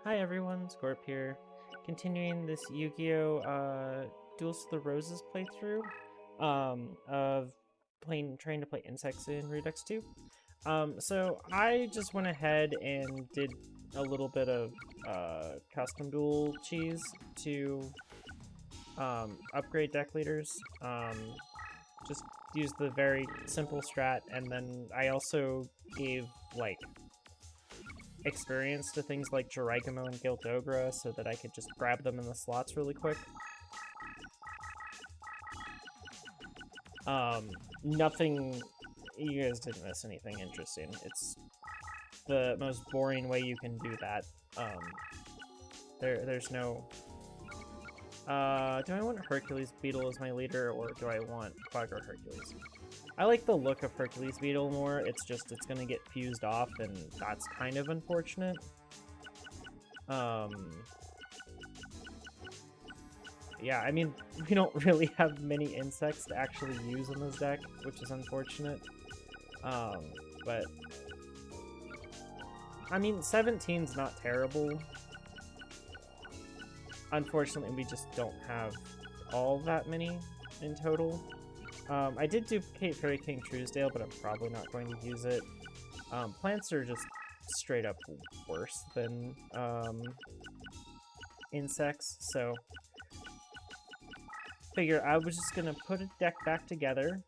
Hi everyone, Scorp here. Continuing this Yu-Gi-Oh! Duels of the Roses playthrough of trying to play insects in Redux 2. So I just went ahead and did a little bit of custom duel cheese to upgrade deck leaders. Just use the very simple strat, and then I also gave like experience to things like Jiraigamon and Gildogra so that I could just grab them in the slots really quick. Nothing, you guys didn't miss anything interesting. It's the most boring way you can do that. There's no... do I want Hercules Beetle as my leader, or do I want Quagga Hercules? I like the look of Hercules Beetle more, it's just it's gonna get fused off, and that's kind of unfortunate. Yeah, I mean, we don't really have many insects to actually use in this deck, which is unfortunate. But... I mean, 17's not terrible. Unfortunately, we just don't have all that many in total. I did duplicate Fairy King Truesdale, but I'm probably not going to use it. Plants are just straight up worse than insects, so figure I was just gonna put a deck back together.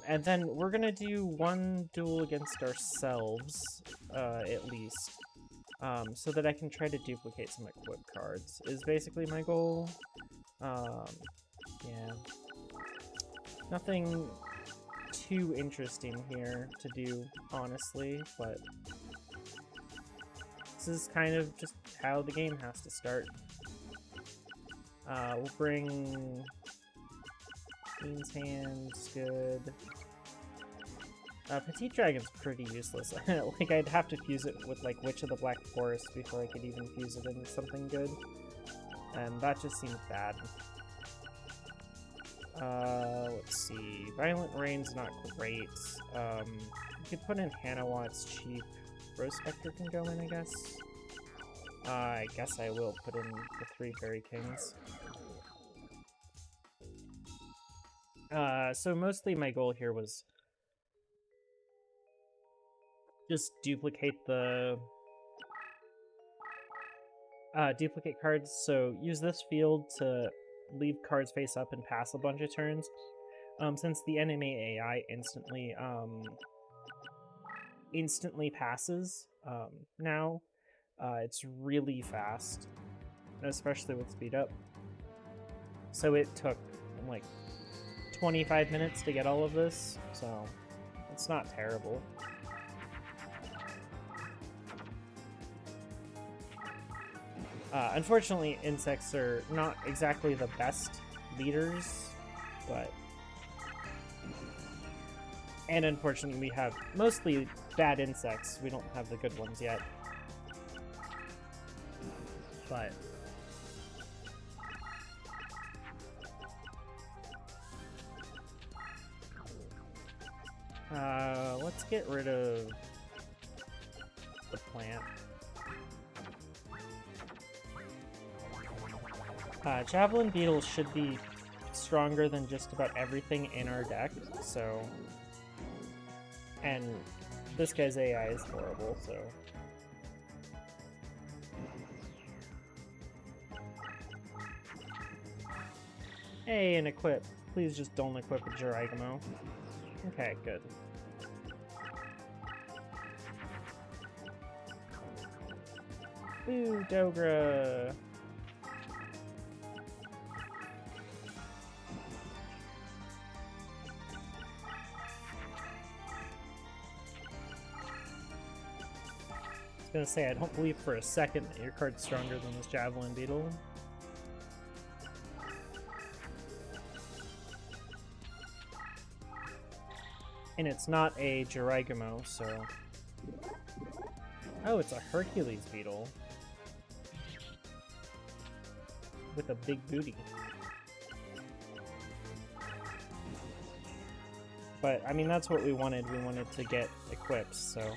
And then we're gonna do one duel against ourselves, at least, so that I can try to duplicate some equip cards, is basically my goal. Yeah. Nothing too interesting here to do, honestly, but this is kind of just how the game has to start. We'll bring... Queen's Hand's good. Petite Dragon's pretty useless. Like, I'd have to fuse it with, like, Witch of the Black Forest before I could even fuse it into something good. And that just seems bad. Let's see. Violent Rain's not great. You could put in Hanawa, it's cheap. Rose Spectre can go in, I guess. I guess I will put in the 3 Fairy Kings. So mostly my goal here was just duplicate the duplicate cards. So use this field to leave cards face up and pass a bunch of turns. Since the enemy AI instantly passes now, it's really fast, especially with speed up. So it took like 25 minutes to get all of this, so it's not terrible. Unfortunately, insects are not exactly the best leaders, but... And unfortunately, we have mostly bad insects. We don't have the good ones yet. But... let's get rid of the plant. Javelin Beetle should be stronger than just about everything in our deck, so... And this guy's AI is horrible, so... Hey, an equip. Please just don't equip a Jiraigamon. Okay, good. Ooh, Dogra! I was gonna say, I don't believe for a second that your card's stronger than this Javelin Beetle. And it's not a Jiraigamon, so... Oh, it's a Hercules Beetle. with a big booty. But, I mean, that's what we wanted. We wanted to get equipped, so...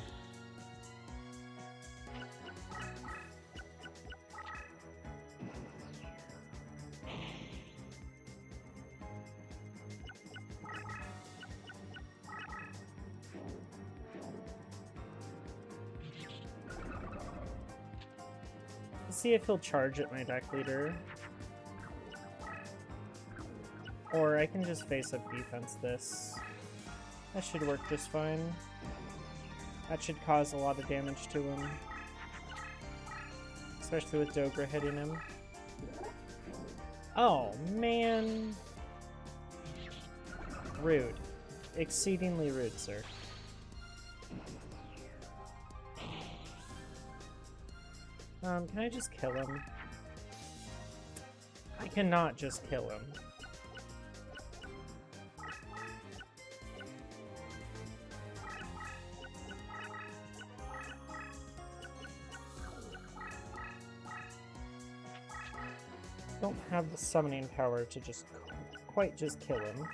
Let's see if he'll charge at my deck leader. Or I can just face up defense this. That should work just fine. That should cause a lot of damage to him. Especially with Dogra hitting him. Oh, man. Rude. Exceedingly rude, sir. Can I just kill him? I cannot just kill him. Don't have the summoning power to just quite just kill him.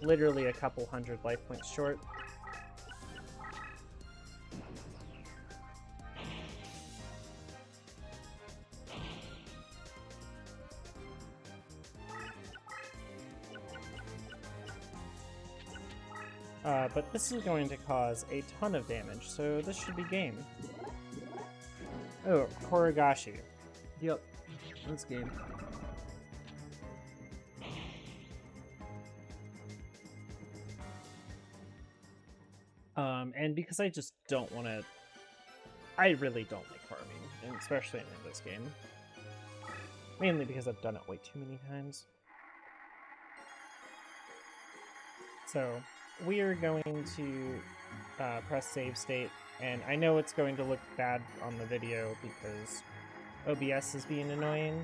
Literally a couple hundred life points short. But this is going to cause a ton of damage, so this should be game. Oh, Korrigashi. Yep, that's game. And because I just don't want to... I really don't like farming, and especially in this game. Mainly because I've done it way too many times. So, we are going to press save state, and I know it's going to look bad on the video because OBS is being annoying.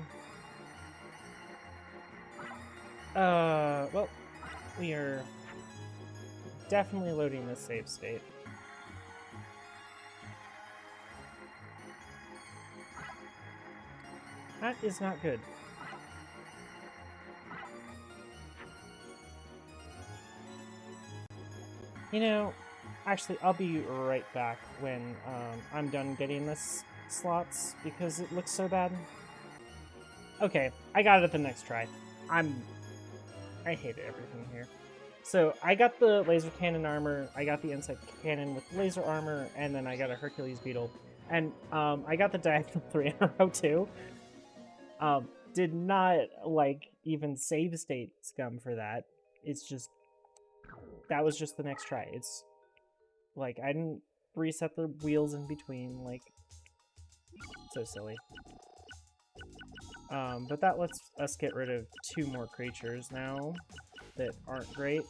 Well, we are definitely loading the save state. That is not good. You know, actually, I'll be right back when I'm done getting this slots because it looks so bad. Okay, I got it at the next try. I hated everything here. So I got the laser cannon armor, I got the insect cannon with laser armor, and then I got a Hercules beetle. And I got the diagonal 3 in a row too. Did not, like, even save state scum for that. It's just, that was just the next try. It's, like, I didn't reset the wheels in between, like, so silly. But that lets us get rid of 2 more creatures now that aren't great.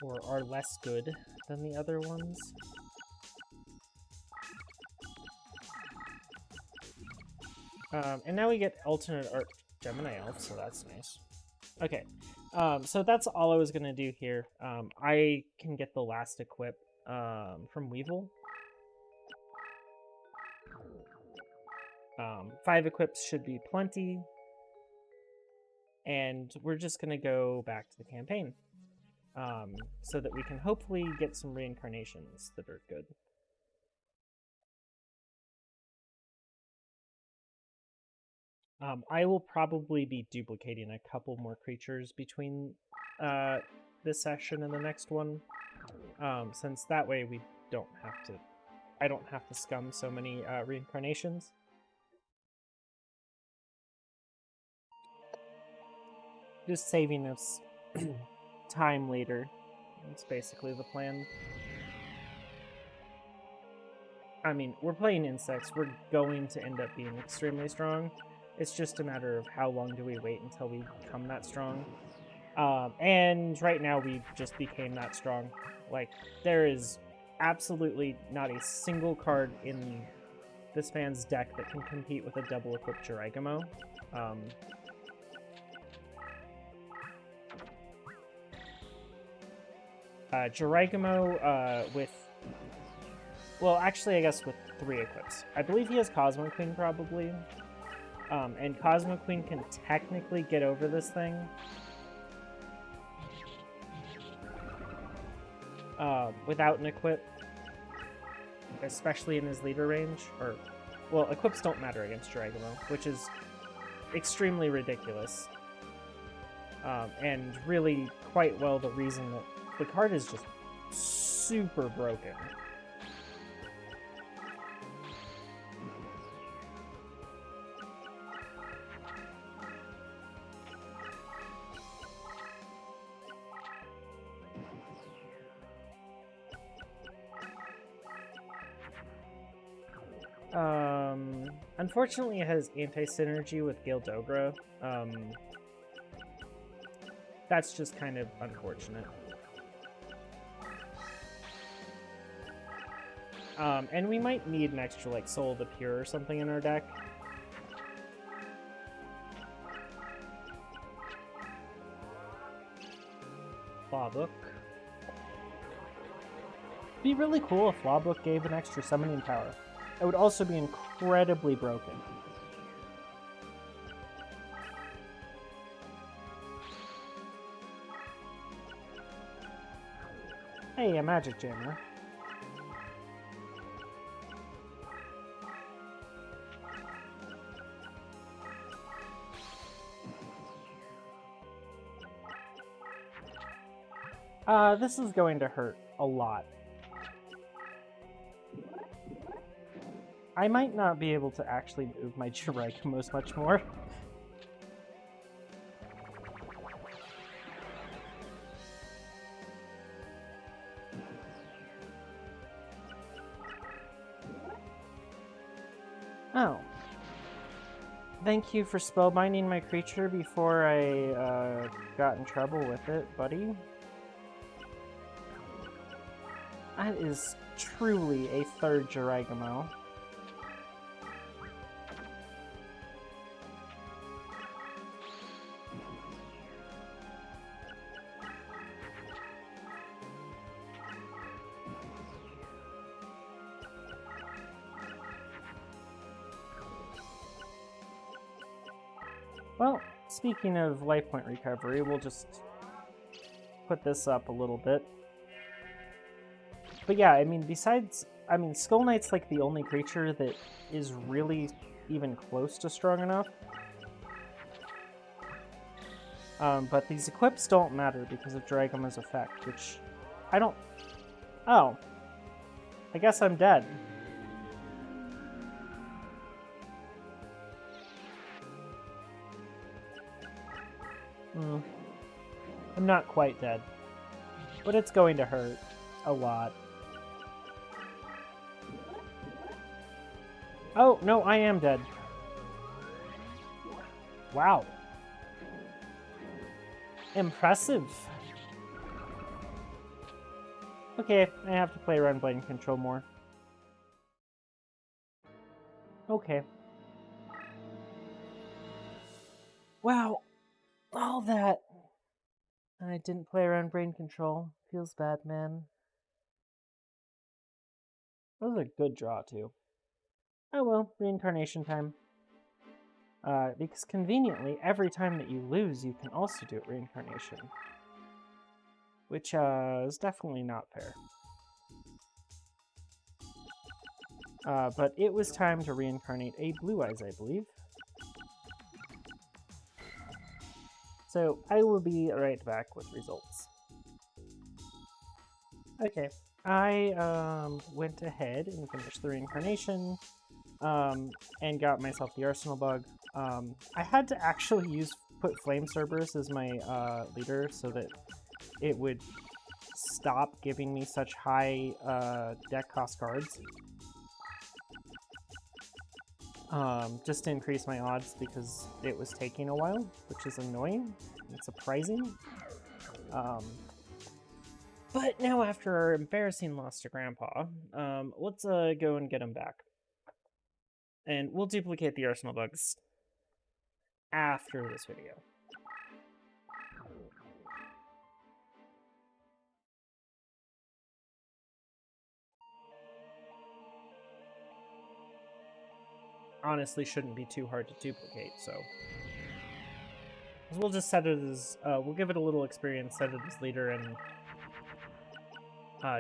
Or are less good than the other ones. And now we get alternate art Gemini Elf, so that's nice. Okay, so that's all I was going to do here. I can get the last equip from Weevil. 5 equips should be plenty. And we're just going to go back to the campaign. So that we can hopefully get some reincarnations that are good. I will probably be duplicating a couple more creatures between this session and the next one, since that way we don't have to... I don't have to scum so many reincarnations. Just saving us time later. That's basically the plan. I mean, we're playing insects. We're going to end up being extremely strong. It's just a matter of how long do we wait until we become that strong. And right now we just became that strong. Like, there is absolutely not a single card in this man's deck that can compete with a double equipped Jiraigamo. Jiraigamo with... Well, actually, I guess with 3 equips. I believe he has Cosmo Queen, probably. And Cosmo Queen can technically get over this thing. Without an equip. Especially in his leader range. Or, well, equips don't matter against Jiraigamo, which is extremely ridiculous. And really quite well the reason that the card is just super broken. Unfortunately, it has anti-synergy with Gale Dogra. That's just kind of unfortunate. And we might need an extra, like, Soul of the Pure or something in our deck. Law Book. It'd be really cool if Law Book gave an extra summoning power. It would also be incredibly broken. Hey, a Magic Jammer. This is going to hurt a lot. I might not be able to actually move my Jiraigamos much more. Oh. Thank you for spellbinding my creature before I got in trouble with it, buddy. That is truly a 3rd Jiraigamo. Well, speaking of life point recovery, we'll just put this up a little bit. But yeah, I mean, Skull Knight's like the only creature that is really even close to strong enough. But these equips don't matter because of Jiraigama's effect, which I don't... Oh. I guess I'm dead. I'm not quite dead. But it's going to hurt a lot. Oh, no, I am dead. Wow. Impressive. Okay, I have to play around Blade and Control more. Okay. Wow. All that. And I didn't play around Brain Control. Feels bad, man. That was a good draw, too. Oh well, reincarnation time. Because conveniently, every time that you lose, you can also do it reincarnation. Which is definitely not fair. But it was time to reincarnate a Blue Eyes, I believe. So I will be right back with results. Okay, I went ahead and finished the reincarnation, and got myself the Arsenal bug. I had to actually put Flame Cerberus as my leader so that it would stop giving me such high deck cost cards. Just to increase my odds because it was taking a while, which is annoying and surprising. But now after our embarrassing loss to Grandpa, let's go and get him back. And we'll duplicate the arsenal bugs after this video. Honestly, shouldn't be too hard to duplicate, so we'll just set it as we'll give it a little experience, set it as leader, and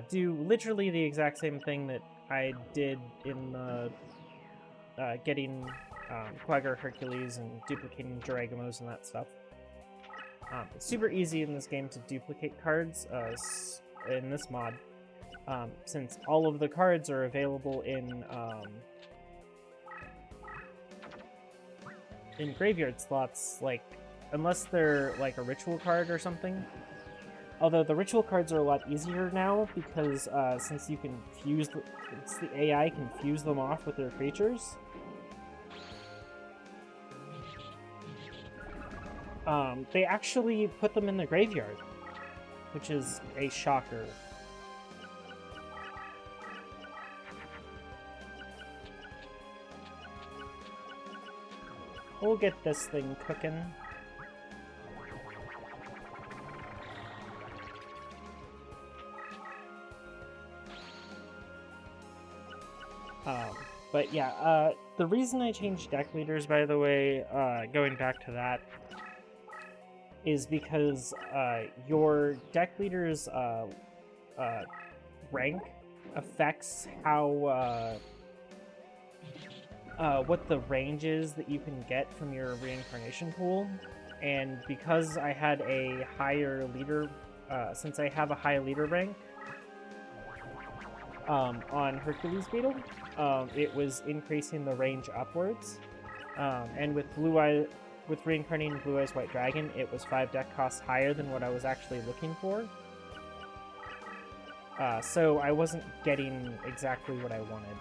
do literally the exact same thing that I did in the getting Quagga Hercules and duplicating Jiraigamos and that stuff. It's super easy in this game to duplicate cards in this mod, since all of the cards are available in graveyard slots, like, unless they're like a ritual card or something. Although the ritual cards are a lot easier now because since you can fuse, the AI can fuse them off with their creatures. They actually put them in the graveyard, which is a shocker. We'll get this thing cooking. But yeah, the reason I changed deck leaders, by the way, going back to that, is because your deck leader's rank affects how what the range is that you can get from your reincarnation pool. And because I had a higher leader, since I have a high leader rank on Hercules Beetle, it was increasing the range upwards. And with reincarnating Blue Eyes White Dragon, it was 5 deck costs higher than what I was actually looking for. So I wasn't getting exactly what I wanted.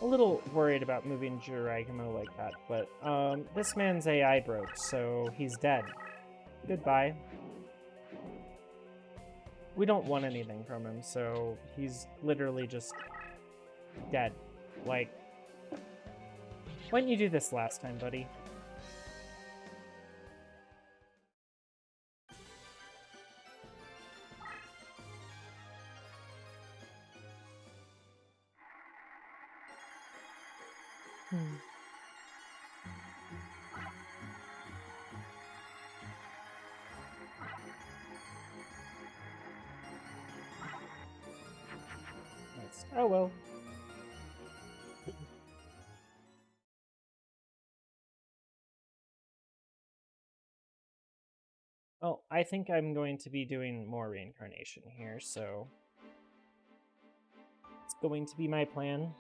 A little worried about moving Jiraigamon like that, but this man's AI broke, so he's dead. Goodbye. We don't want anything from him, so he's literally just dead. Like, why didn't you do this last time, buddy? Oh well. Well, I think I'm going to be doing more reincarnation here, so it's going to be my plan.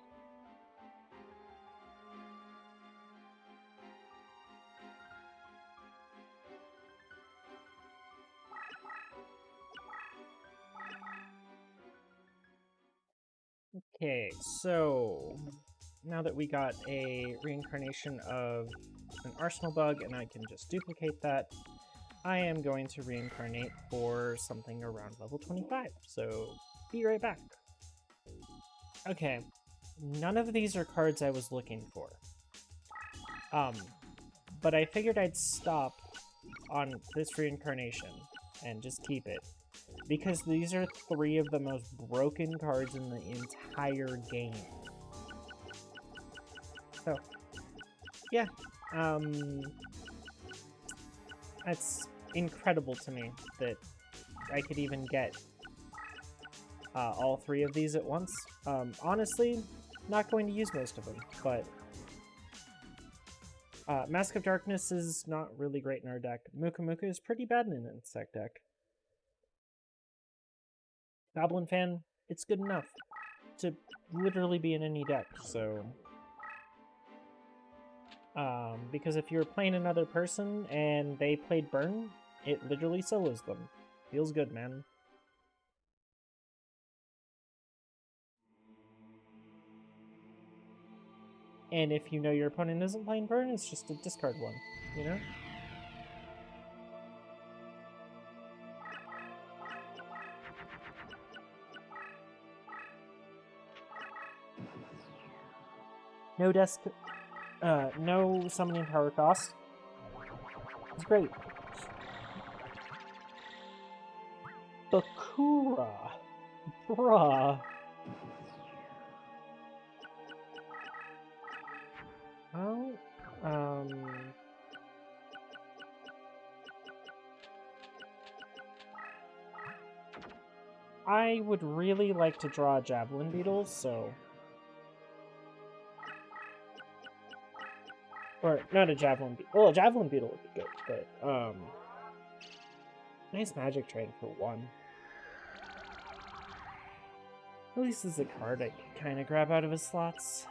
Okay, so now that we got a reincarnation of an arsenal bug and I can just duplicate that, I am going to reincarnate for something around level 25, so be right back. Okay, none of these are cards I was looking for. But I figured I'd stop on this reincarnation and just keep it, because these are 3 of the most broken cards in the entire game. So, yeah, that's incredible to me that I could even get all 3 of these at once. Honestly, not going to use most of them, but Mask of Darkness is not really great in our deck. Muka Muka is pretty bad in an insect deck. Goblin Fan, it's good enough to literally be in any deck, so... because if you're playing another person and they played Burn, it literally solos them. Feels good, man. And if you know your opponent isn't playing Burn, it's just a discard one, you know? No desk, no summoning power cost. It's great. Bakura. Bruh. Well, I would really like to draw a Javelin Beetle, so... Or, not a Javelin Beetle. Well, a Javelin Beetle would be good, but, nice Magic Trade for one. At least it's a card I can kind of grab out of his slots.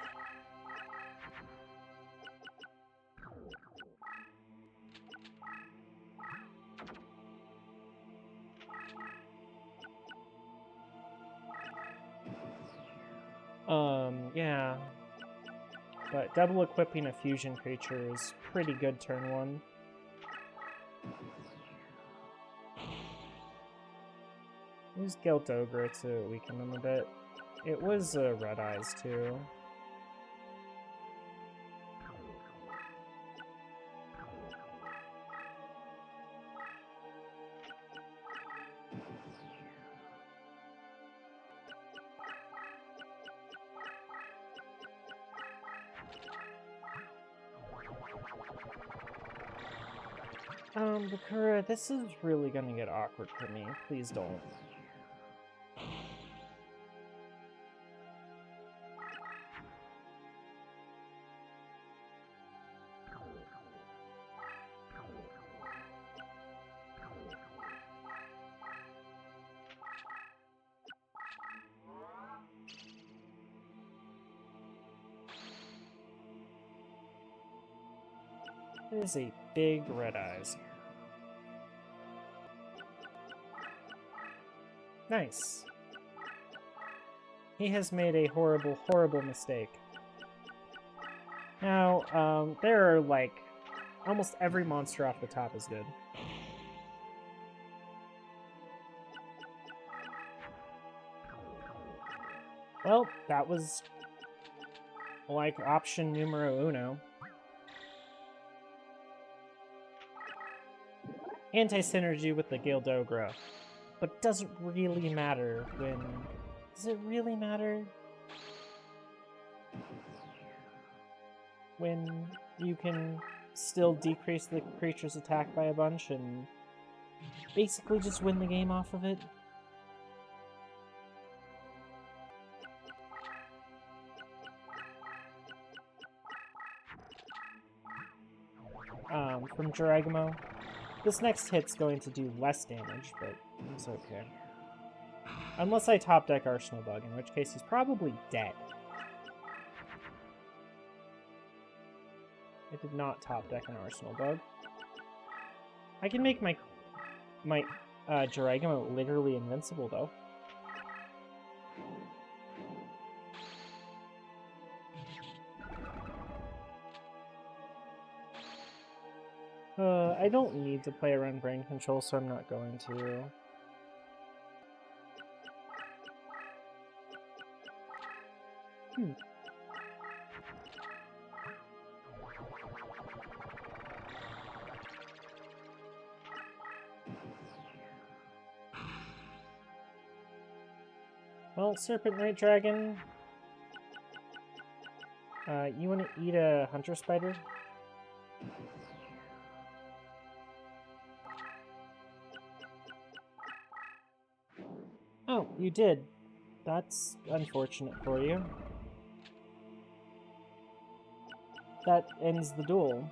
Yeah. But double equipping a fusion creature is pretty good turn one. Use Gildogra to weaken them a bit. It was Red Eyes too. Bakura, this is really gonna get awkward for me. Please don't. There's a big Red Eyes. Nice. He has made a horrible, horrible mistake. Now, there are, like, almost every monster off the top is good. Well, that was, like, option numero uno. Anti-synergy with the Gildogra. But doesn't really matter when... Does it really matter? When you can still decrease the creature's attack by a bunch and basically just win the game off of it? From Jiragamo. This next hit's going to do less damage, but it's okay. Unless I top deck Arsenal Bug, in which case he's probably dead. I did not top deck an Arsenal Bug. I can make my Jiragamo literally invincible, though. I don't need to play around Brain Control, so I'm not going to. Well, Serpent Night Dragon. You want to eat a Hunter Spider? Oh, you did. That's unfortunate for you. That ends the duel.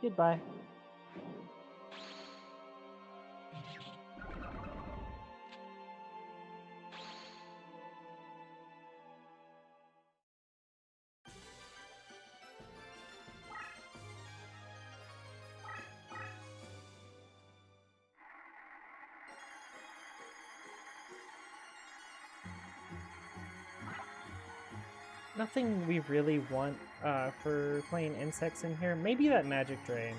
Goodbye. Nothing we really want for playing insects in here. Maybe that Magic Drain.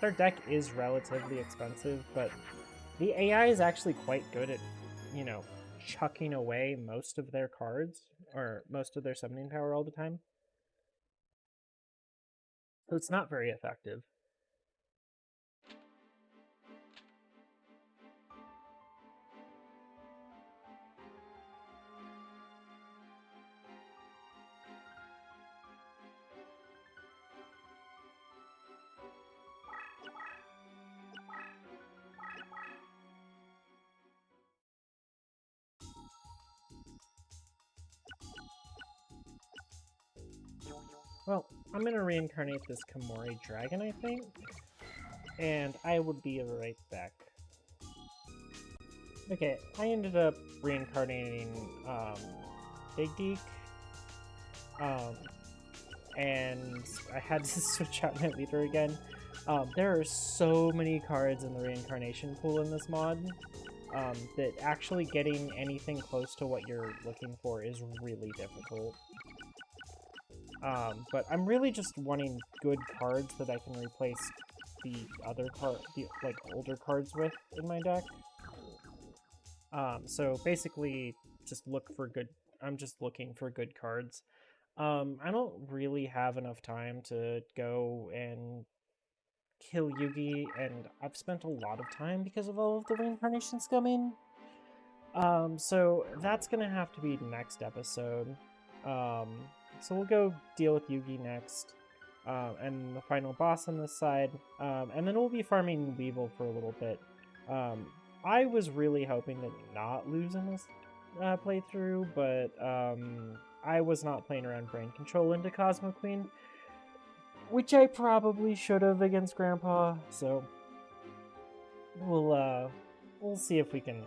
Their deck is relatively expensive, but the AI is actually quite good at, you know, chucking away most of their cards, or most of their summoning power all the time. So it's not very effective. Well, I'm going to reincarnate this Komori Dragon, I think. And I would be right back. Okay, I ended up reincarnating Big Deke. And I had to switch out my leader again. There are so many cards in the reincarnation pool in this mod that actually getting anything close to what you're looking for is really difficult. But I'm really just wanting good cards that I can replace the other older cards with in my deck. So basically, just look for good. I'm just looking for good cards. I don't really have enough time to go and kill Yugi, and I've spent a lot of time because of all of the reincarnation scumming. So that's gonna have to be next episode. So we'll go deal with Yugi next, and the final boss on this side, and then we'll be farming Weevil for a little bit. I was really hoping to not lose in this playthrough, but I was not playing around brain control into Cosmo Queen, which I probably should have against Grandpa. So we'll see if we can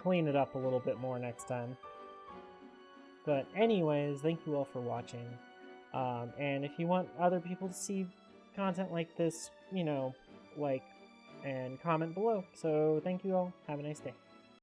clean it up a little bit more next time. But anyways, thank you all for watching. And if you want other people to see content like this, like and comment below. So thank you all. Have a nice day.